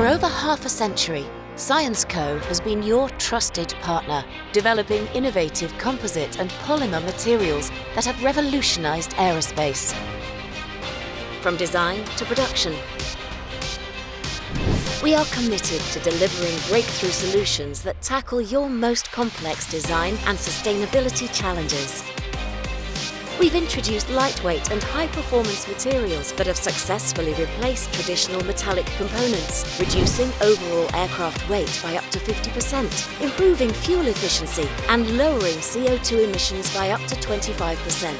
For over half a century, Syensqo has been your trusted partner, developing innovative composite and polymer materials that have revolutionized aerospace. From design to production, we are committed to delivering breakthrough solutions that tackle your most complex design and sustainability challenges. We've introduced lightweight and high-performance materials that have successfully replaced traditional metallic components, reducing overall aircraft weight by up to 50%, improving fuel efficiency and lowering CO2 emissions by up to 25%.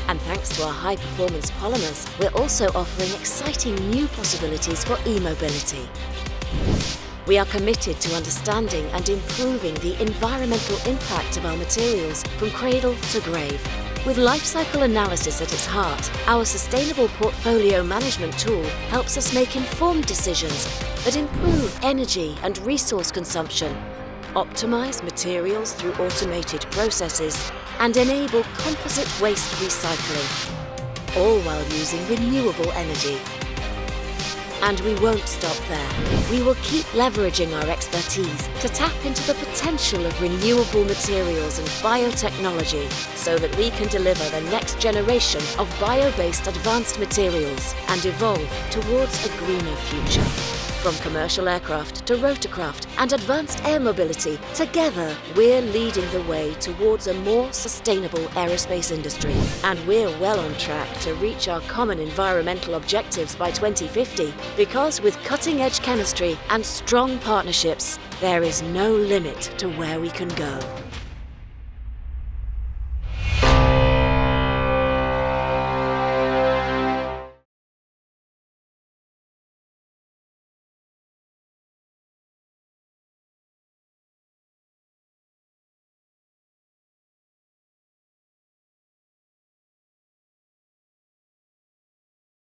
And thanks to our high-performance polymers, we're also offering exciting new possibilities for e-mobility. We are committed to understanding and improving the environmental impact of our materials from cradle to grave. With life cycle analysis at its heart, our sustainable portfolio management tool helps us make informed decisions that improve energy and resource consumption, optimize materials through automated processes, and enable composite waste recycling, all while using renewable energy. And we won't stop there. We will keep leveraging our expertise to tap into the potential of renewable materials and biotechnology so that we can deliver the next generation of bio-based advanced materials and evolve towards a greener future. From commercial aircraft to rotorcraft and advanced air mobility, together we're leading the way towards a more sustainable aerospace industry. And we're well on track to reach our common environmental objectives by 2050, because with cutting-edge chemistry and strong partnerships, there is no limit to where we can go.